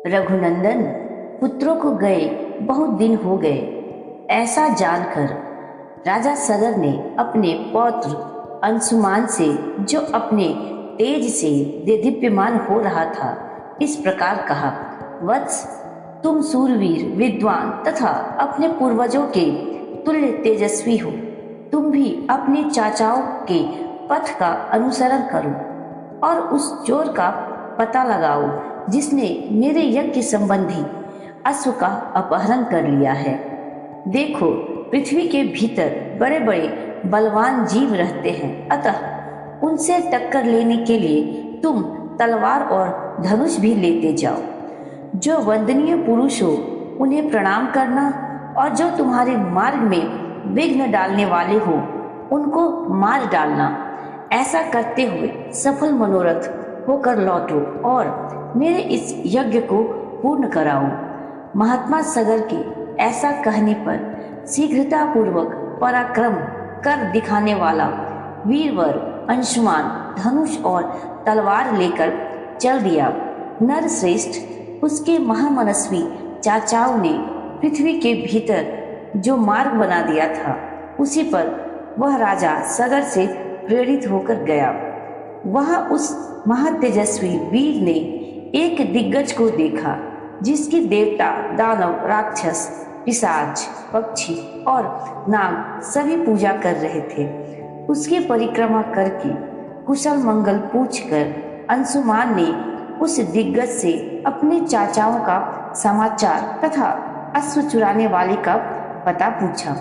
रघुनंदन, पुत्रों को गए बहुत दिन हो गए। ऐसा जानकर राजा सगर ने अपने पौत्र अंशुमान से, जो अपने तेज से देदीप्यमान हो रहा था, इस प्रकार कहा। वत्स, तुम सूरवीर, विद्वान तथा अपने पूर्वजों के तुल्य तेजस्वी हो। तुम भी अपने चाचाओं के पथ का अनुसरण करो और उस चोर का पता लगाओ जिसने मेरे यज्ञ संबंधी अश्व का अपहरण कर लिया है। देखो, पृथ्वी के भीतर बड़े बड़े बलवान जीव रहते हैं, अतः उनसे टक्कर लेने के लिए तुम तलवार और धनुष भी लेते जाओ। जो वंदनीय पुरुष हो उन्हें प्रणाम करना, और जो तुम्हारे मार्ग में विघ्न डालने वाले हो उनको मार डालना। ऐसा करते हुए सफल मनोरथ होकर लौटो और मेरे इस यज्ञ को पूर्ण कराओ। महात्मा सगर के ऐसा कहने पर शीघ्रता पूर्वक पराक्रम कर दिखाने वाला वीरवर अंशुमान धनुष और तलवार लेकर चल दिया। नरश्रेष्ठ, उसके महामनस्वी चाचाओं ने पृथ्वी के भीतर जो मार्ग बना दिया था, उसी पर वह राजा सगर से प्रेरित होकर गया। वहां उस महातेजस्वी वीर ने एक दिग्गज को देखा, जिसकी देवता, दानव, राक्षस, पिशाच, पक्षी और नाग सभी पूजा कर रहे थे। उसकी परिक्रमा करके कुशल मंगल पूछकर अंशुमान ने उस दिग्गज से अपने चाचाओं का समाचार तथा अश्व चुराने वाले का पता पूछा।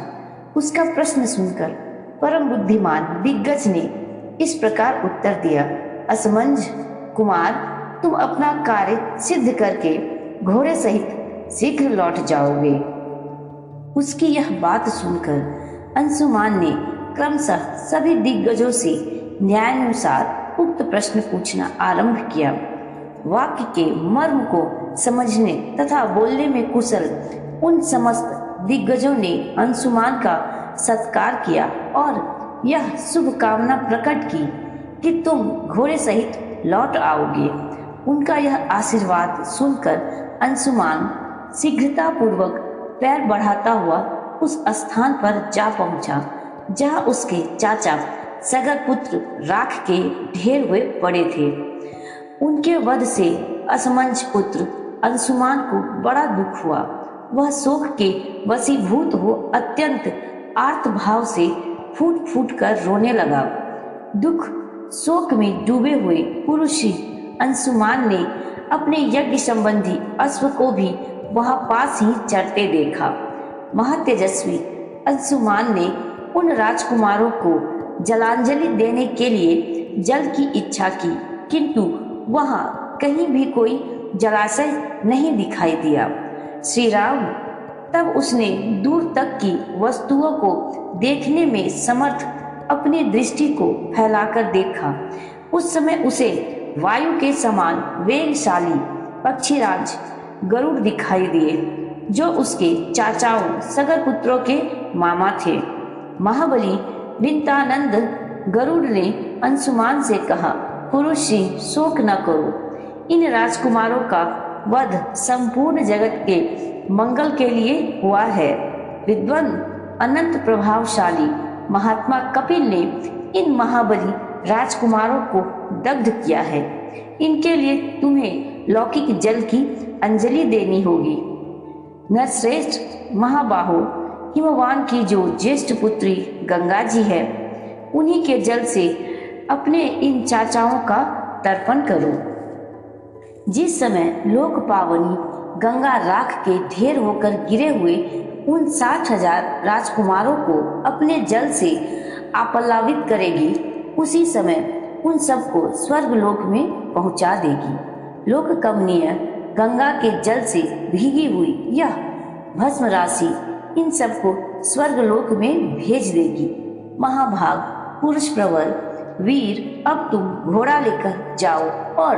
उसका प्रश्न सुनकर परम बुद्धिमान दिग्गज ने इस प्रकार उत्तर दिया। असमंज कुमार, तुम अपना कार्य सिद्ध करके घोड़े सहित शीघ्र लौट जाओगे। उसकी यह बात सुनकर अंशुमान ने क्रमशः सभी दिग्गजों से न्यायानुसार उक्त प्रश्न पूछना आरंभ किया। वाक्य के मर्म को समझने तथा बोलने में कुशल उन समस्त दिग्गजों ने अंशुमान का सत्कार किया और यह शुभ कामना प्रकट की कि तुम घोड़े सहित लौट आओगे। उनका यह आशीर्वाद सुनकर अंशुमान शीघ्रता पूर्वक पैर बढ़ाता हुआ उस स्थान पर जा पहुंचा जहां उसके चाचा सगर पुत्र राख के ढेर हुए पड़े थे। उनके वध से असमंज पुत्र अंशुमान को बड़ा दुख हुआ। वह शोक के वशीभूत हो अत्यंत आर्त भाव से फूट फूट कर रोने लगा। दुख शोक में डूबे हुए पुरुषी अंशुमान ने अपने यज्ञ संबंधी अश्व को भी वहां पास ही चरते देखा। महातेजस्वी अंशुमान ने उन राजकुमारों को जलांजलि देने के लिए जल की इच्छा की, किंतु वहां कहीं भी कोई जलाशय नहीं दिखाई दिया। श्री राम, तब उसने दूर तक की वस्तुओं को देखने में समर्थ अपनी दृष्टि को फैलाकर देखा। उस समय उसे वायु के समान वेगशाली पक्षीराज गरुड़ दिखाई दिए, जो उसके चाचाओं सगर पुत्रों के मामा थे। महाबली विंतानंद गरुड़ ने अंशुमान से कहा, पुरुषी, शोक न करो। इन राजकुमारों का वध संपूर्ण जगत के मंगल के लिए हुआ है। विद्वान अनंत प्रभावशाली महात्मा कपिल ने इन महाबली राजकुमारों को दग्ध किया है। इनके लिए तुम्हें लौकिक जल की अंजलि देनी होगी। नरश्रेष्ठ, महाबाहो, हिमवान की जो ज्येष्ठ पुत्री गंगा जी है, उन्हीं के जल से अपने इन चाचाओं का तर्पण करो। जिस समय लोक पावनी गंगा राख के ढेर होकर गिरे हुए उन 60,000 राजकुमारों को अपने जल से आप्लावित करेगी, उसी समय उन सबको स्वर्ग लोक में पहुंचा देगी। लोक कमनीय गंगा के जल से भीगी हुई यह भस्म राशि इन सबको स्वर्ग लोक में भेज देगी। महाभाग पुरुष प्रवर वीर, अब तुम घोड़ा लेकर जाओ और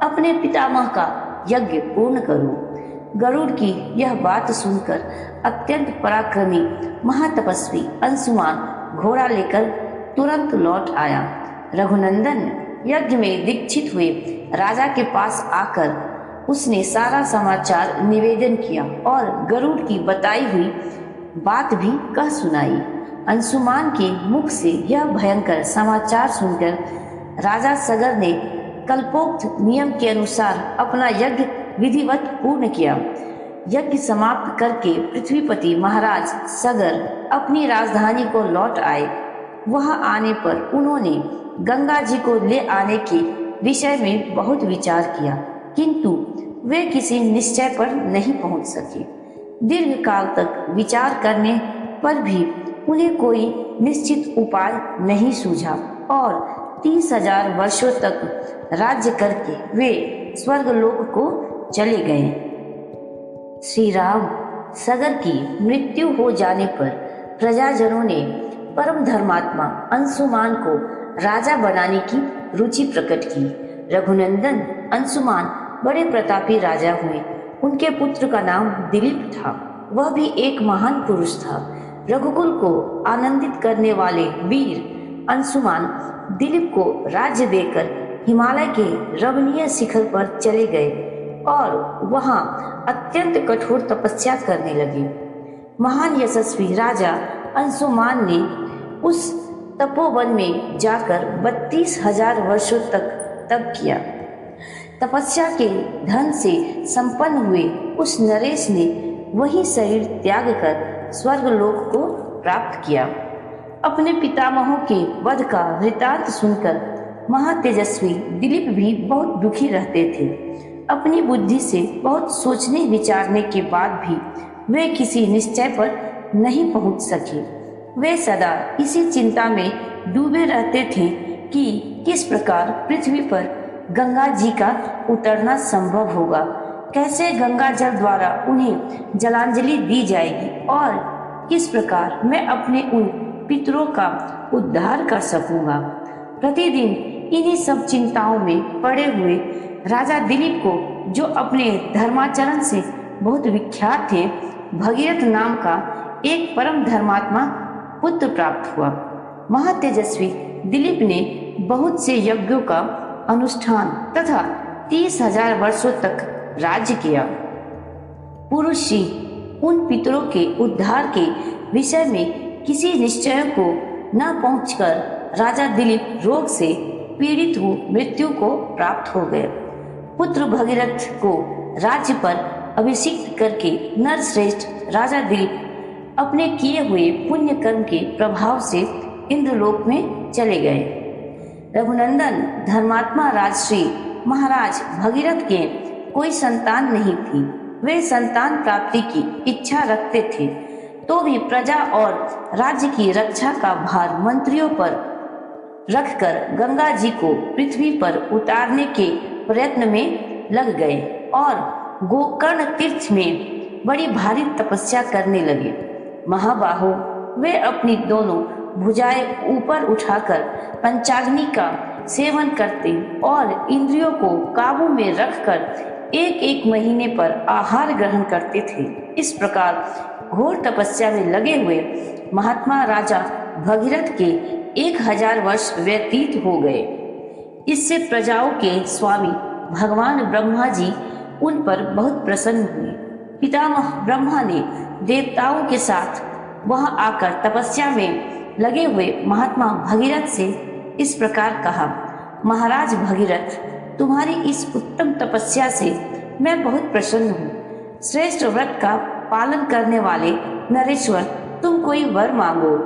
अपने पितामह का यज्ञ पूर्ण करो। गरुड़ की यह बात सुनकर अत्यंत पराक्रमी महातपस्वी अंशुमान घोड़ा लेकर तुरंत लौट आया। रघुनंदन यज्ञ में दीक्षित हुए राजा के पास आकर उसने सारा समाचार निवेदन किया और गरुड़ की बताई हुई बात भी कह सुनाई। अंशुमान के मुख से यह भयंकर समाचार सुनकर राजा सगर ने कल्पोक्त नियम के अनुसार अपना यज्ञ विधिवत पूर्ण किया। यज्ञ समाप्त करके पृथ्वीपति महाराज सगर अपनी राजधानी को लौट आए। वहां आने पर उन्होंने गंगा जी को ले आने के विषय में बहुत विचार किया, किंतु वे किसी निश्चय पर नहीं पहुंच सके। दीर्घ काल तक विचार करने पर भी उन्हें कोई निश्चित उपाय नहीं सूझा और 30,000 वर्षों तक राज्य करके वे स्वर्गलोक को चले गए। श्री राम सगर की मृत्यु हो जाने पर प्रजाजनों ने परम धर्मात्मा अंशुमान को राजा बनाने की रुचि प्रकट की। रघुनंदन अंशुमान बड़े प्रतापी राजा हुए। उनके पुत्र का नाम दिलीप था। वह भी एक महान पुरुष था। रघुकुल को आनंदित करने वाले वीर अंशुमान दिलीप को राज्य देकर हिमालय के रमणीय शिखर पर चले गए और वहां अत्यंत कठोर तपस्या करने लगे। महान यशस्वी राजा अंशुमान ने उस तपोवन में जाकर 32,000 वर्षों तक तप किया। तपस्या के धन से संपन्न हुए उस नरेश ने वही शरीर त्याग कर स्वर्गलोक को प्राप्त किया। अपने पितामहों के वध का वृतांत सुनकर महातेजस्वी दिलीप भी बहुत दुखी रहते थे। अपनी बुद्धि से बहुत सोचने विचारने के बाद भी वे किसी निश्चय पर नहीं पहुंच सके। वे सदा इसी चिंता में डूबे रहते थे कि किस प्रकार पृथ्वी पर गंगा जी का उतरना संभव होगा, कैसे गंगा जल द्वारा उन्हें जलांजलि दी जाएगी और किस प्रकार मैं अपने उन पितरों का उद्धार कर सकूंगा। प्रतिदिन इन्हीं सब चिंताओं में पड़े हुए राजा दिलीप को, जो अपने धर्माचरण से बहुत विख्यात थे, भगीरथ नाम का एक परम धर्मात्मा पुत्र प्राप्त हुआ। महातेजस्वी दिलीप ने बहुत से यज्ञों का अनुष्ठान तथा 30,000 वर्षों तक राज्य किया। पुरुष सिंह उन पितरों के उद्धार के विषय में किसी निश्चय को न पहुंचकर राजा दिलीप रोग से पीड़ित हो मृत्यु को प्राप्त हो गए। पुत्र भगीरथ को राज्य पर अभिषिक्त करके नरश्रेष्ठ राजा दिलीप अपने किए हुए पुण्य कर्म के प्रभाव से इंद्रलोक में चले गए। रघुनंदन धर्मात्मा राजश्री महाराज भगीरथ के कोई संतान नहीं थी। वे संतान प्राप्ति की इच्छा रखते थे, तो भी प्रजा और राज्य की रक्षा का भार मंत्रियों पर रखकर गंगा जी को पृथ्वी पर उतारने के प्रयत्न में लग गए और गोकर्ण तीर्थ में बड़ी भारी तपस्या करने लगे। महाबाहो, वे अपनी दोनों भुजाएं ऊपर उठाकर पंचाग्नि का सेवन करते और इंद्रियों को काबू में रखकर एक एक महीने पर आहार ग्रहण करते थे। इस प्रकार घोर तपस्या में लगे हुए महात्मा राजा भगीरथ के 1000 वर्ष व्यतीत हो गए। इससे प्रजाओं के स्वामी भगवान ब्रह्मा जी उन पर बहुत प्रसन्न हुए। पितामह ब्रह्मा ने देवताओं के साथ वहां आकर तपस्या में लगे हुए महात्मा भगीरथ से इस प्रकार कहा, महाराज भगीरथ, तुम्हारी इस उत्तम तपस्या से मैं बहुत प्रसन्न हूँ। श्रेष्ठ व्रत का पालन करने वाले नरेश्वर, तुम कोई वर मांगो।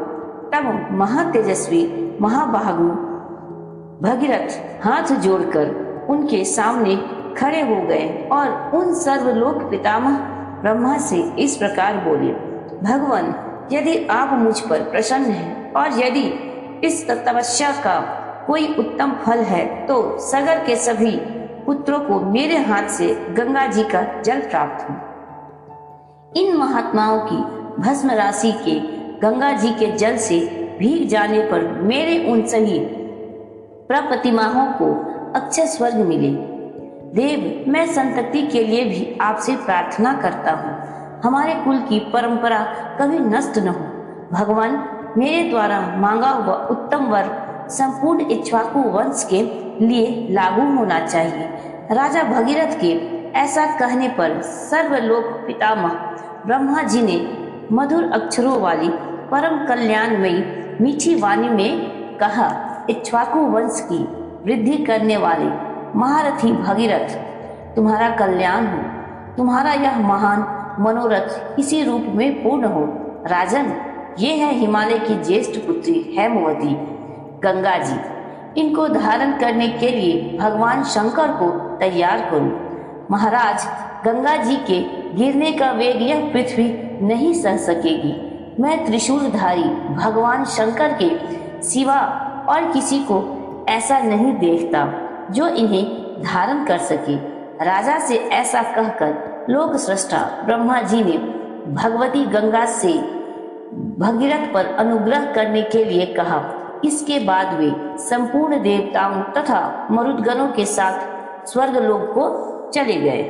तब महातेजस्वी महाबाहु भगीरथ हाथ जोड़कर उनके सामने खड़े हो गए और उन सर्वलोक पितामह ब्रह्मा से इस प्रकार बोले, भगवान, यदि आप मुझ पर प्रसन्न हैं और यदि इस तपस्या का कोई उत्तम फल है, तो सगर के सभी पुत्रों को मेरे हाथ से गंगा जी का जल प्राप्त हो। इन महात्माओं की भस्म राशि के गंगा जी के जल से भीग जाने पर मेरे उन सभी प्रप्रतिमाओं को अक्षय स्वर्ग मिले। देव, मैं संतति के लिए भी आपसे प्रार्थना करता हूँ, हमारे कुल की परंपरा कभी नष्ट न हो। भगवान, मेरे द्वारा मांगा हुआ उत्तम वर संपूर्ण इक्ष्वाकु वंश के लिए लागू होना चाहिए। राजा भगीरथ के ऐसा कहने पर सर्वलोक पितामह ब्रह्मा जी ने मधुर अक्षरों वाली परम कल्याणमयी मीठी वाणी में कहा, इक्ष्वाकु वंश की वृद्धि करने वाले महारथी भगीरथ, तुम्हारा कल्याण हो। तुम्हारा यह महान मनोरथ इसी रूप में पूर्ण हो। राजन, ये है हिमालय की ज्येष्ठ पुत्री हेमवती गंगा जी। इनको धारण करने के लिए भगवान शंकर को तैयार करो। महाराज, गंगा जी के गिरने का वेग यह पृथ्वी नहीं सह सकेगी। मैं त्रिशूलधारी भगवान शंकर के सिवा और किसी को ऐसा नहीं देखता जो इन्हें धारण कर सके। राजा से ऐसा कहकर लोक सृष्टा ब्रह्मा जी ने भगवती गंगा से भगीरथ पर अनुग्रह करने के लिए कहा। इसके बाद वे संपूर्ण देवताओं तथा मरुदगणों के साथ स्वर्गलोक को चले गए।